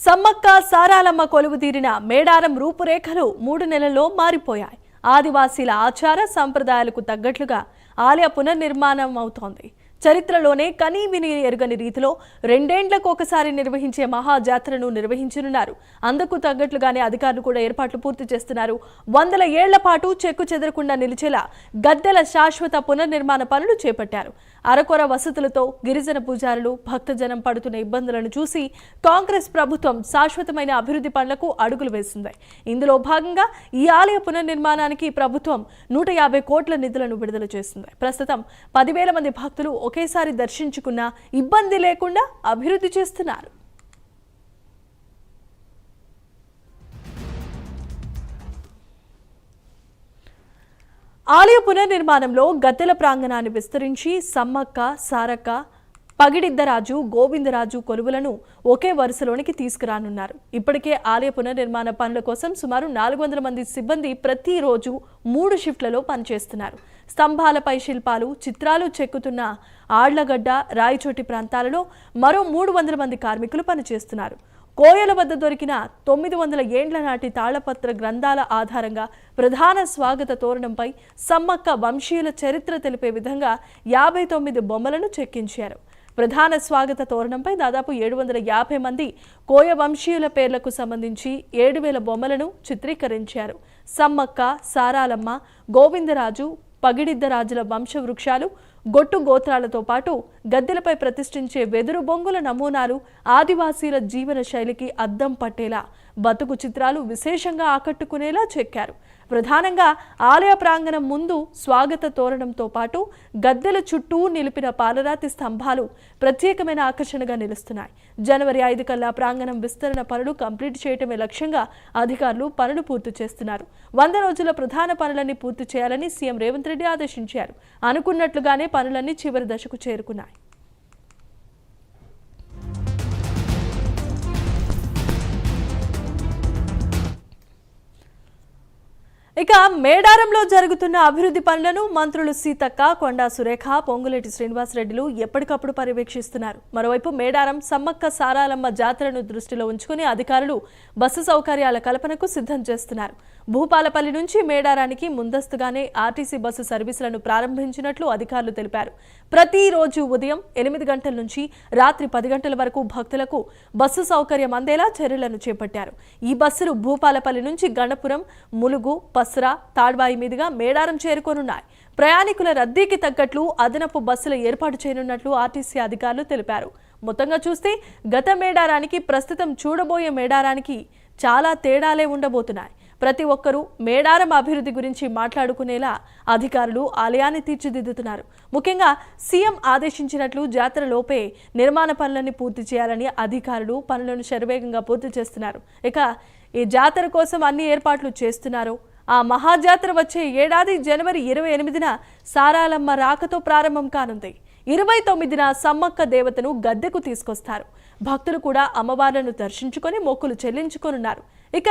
సమ్మక్క సారాలమ్మ కొలువుదీరిన మేడారం రూపురేఖలు 3 నెలల్లో మారిపోయాయి. ఆదివాసీల ఆచార సంప్రదాయాలకు తగ్గట్లుగా ఆలయ పునర్నిర్మాణం అవుతోంది. చరిత్రలోనే కనీ విని ఎరుగని రీతిలో 2 ఏళ్లకు ఒకసారి నిర్వహించే మహాజాతరను నిర్వహించనున్నారు. అందుకు తగ్గట్లుగానే అధికారులు కూడా ఏర్పాట్లు పూర్తి చేస్తున్నారు. 100 ఏళ్ల పాటు చెక్కు చెదరకుండా నిలిచేలా గద్దెల శాశ్వత పునర్నిర్మాణ పనులు చేపట్టారు. అరకొర వసతులతో గిరిజన పూజారులు భక్తజనం పడుతున్న ఇబ్బందులను చూసి కాంగ్రెస్ ప్రభుత్వం శాశ్వతమైన అభివృద్ధి పనులకు అడుగులు వేసింది. ఇందులో భాగంగా ఈ ఆలయ పునర్నిర్మాణానికి ప్రభుత్వం 150 కోట్ల నిధులను విడుదల చేసింది. ప్రస్తుతం 10,000 మంది భక్తులు ఒకేసారి దర్శించుకున్న ఇబ్బంది లేకుండా అభివృద్ధి చేస్తున్నారు. ఆలయ పునర్నిర్మాణంలో గద్దెల ప్రాంగణాన్ని విస్తరించి సమ్మక్క, సారక్క, పగిడిద్దరాజు, గోవిందరాజు కొలువులను ఒకే వరుసలోనికి తీసుకురానున్నారు. ఇప్పటికే ఆలయ పునర్నిర్మాణ పనుల కోసం సుమారు 400 మంది సిబ్బంది ప్రతిరోజు 3 షిఫ్ట్లలో పనిచేస్తున్నారు. స్తంభాలపై శిల్పాలు, చిత్రాలు చెక్కుతున్న ఆళ్లగడ్డ, రాయచోటి ప్రాంతాలలో మరో 300 మంది కార్మికులు పనిచేస్తున్నారు. కోయల వద్ద దొరికిన 900 ఏండ్ల నాటి తాళపత్ర గ్రంథాల ఆధారంగా ప్రధాన స్వాగత తోరణంపై సమ్మక్క వంశీయుల చరిత్ర తెలిపే విధంగా 59 బొమ్మలను చెక్కించారు. ప్రధాన స్వాగత తోరణంపై దాదాపు 750 మంది కోయ వంశీయుల పేర్లకు సంబంధించి 7,000 బొమ్మలను చిత్రీకరించారు. సమ్మక్క, సారాలమ్మ, గోవిందరాజు, పగిడిద్దరాజుల వంశవృక్షాలు, గొట్టు గోత్రాలతో పాటు గద్దెలపై ప్రతిష్ఠించే వెదురు బొంగుల నమూనాలు ఆదివాసీల జీవన శైలికి అద్దం పట్టేలా బతుకు చిత్రాలు విశేషంగా ఆకట్టుకునేలా చెక్కారు. ప్రధానంగా ఆలయ ప్రాంగణం ముందు స్వాగత తోరణంతో పాటు గద్దెల చుట్టూ నిలిపిన పాలరాతి స్తంభాలు ప్రత్యేకమైన ఆకర్షణగా నిలుస్తున్నాయి. జనవరి 5 కల్లా ప్రాంగణం విస్తరణ పనులు కంప్లీట్ చేయటమే లక్ష్యంగా అధికారులు పనులు పూర్తి చేస్తున్నారు. 100 రోజుల ప్రధాన పనులన్నీ పూర్తి చేయాలని సీఎం రేవంత్ రెడ్డి ఆదేశించారు. అనుకున్నట్లుగానే పనులన్నీ చివరి దశకు చేరుకున్నాయి. ఇక మేడారంలో జరుగుతున్న అభివృద్ధి పనులను మంత్రులు సీతక్క, కొండా సురేఖ, పొంగులేటి శ్రీనివాసరెడ్డిలు ఎప్పటికప్పుడు పర్యవేక్షిస్తున్నారు. మరోవైపు మేడారం సమ్మక్క సారాలమ్మ జాతరను దృష్టిలో ఉంచుకుని అధికారులు బస్సు సౌకర్యాల కల్పనకు సిద్ధం చేస్తున్నారు. భూపాలపల్లి నుంచి మేడారానికి ముందస్తుగానే ఆర్టీసీ బస్సు సర్వీసులను ప్రారంభించినట్లు అధికారులు తెలిపారు. ప్రతిరోజు ఉదయం 8 గంటల నుంచి రాత్రి 10 గంటల వరకు భక్తులకు బస్సు సౌకర్యం అందేలా చర్యలను చేపట్టారు. ఈ బస్సులు భూపాలపల్లి నుంచి గణపురం, ములుగు, పస్రా, తాడ్వాయి మీదుగా మేడారం చేరుకోనున్నాయి. ప్రయాణికుల రద్దీకి తగ్గట్లు అదనపు బస్సులు ఏర్పాటు చేయనున్నట్లు ఆర్టీసీ అధికారులు తెలిపారు. మొత్తంగా చూస్తే గత మేడారానికి ప్రస్తుతం చూడబోయే మేడారానికి చాలా తేడాలే ఉండబోతున్నాయి. ప్రతి ఒక్కరూ మేడారం అభివృద్ధి గురించి మాట్లాడుకునేలా అధికారులు ఆలయాన్ని తీర్చిదిద్దుతున్నారు. ముఖ్యంగా సీఎం ఆదేశించినట్లు జాతరలోపే నిర్మాణ పనులన్నీ పూర్తి చేయాలని అధికారులు పనులను శరవేగంగా పూర్తి చేస్తున్నారు. ఇక ఈ జాతర కోసం అన్ని ఏర్పాట్లు చేస్తున్నారు. ఆ మహాజాతర వచ్చే ఏడాది జనవరి 28న సారాలమ్మ రాకతో ప్రారంభం కానుంది. 29న సమ్మక్క దేవతను గద్దెకు తీసుకొస్తారు. భక్తులు కూడా అమ్మవార్లను దర్శించుకొని మొక్కులు చెల్లించుకొనున్నారు. ఇక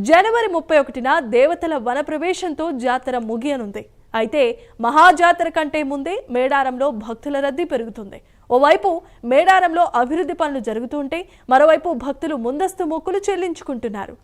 జనవరి 31న దేవతల వనప్రవేశంతో జాతర ముగియనుంది. అయితే మహాజాతర కంటే ముందే మేడారంలో భక్తుల రద్దీ పెరుగుతుంది. ఓవైపు మేడారంలో అభివృద్ధి పనులు జరుగుతుంటే మరోవైపు భక్తులు ముందస్తు మొక్కులు చెల్లించుకుంటున్నారు.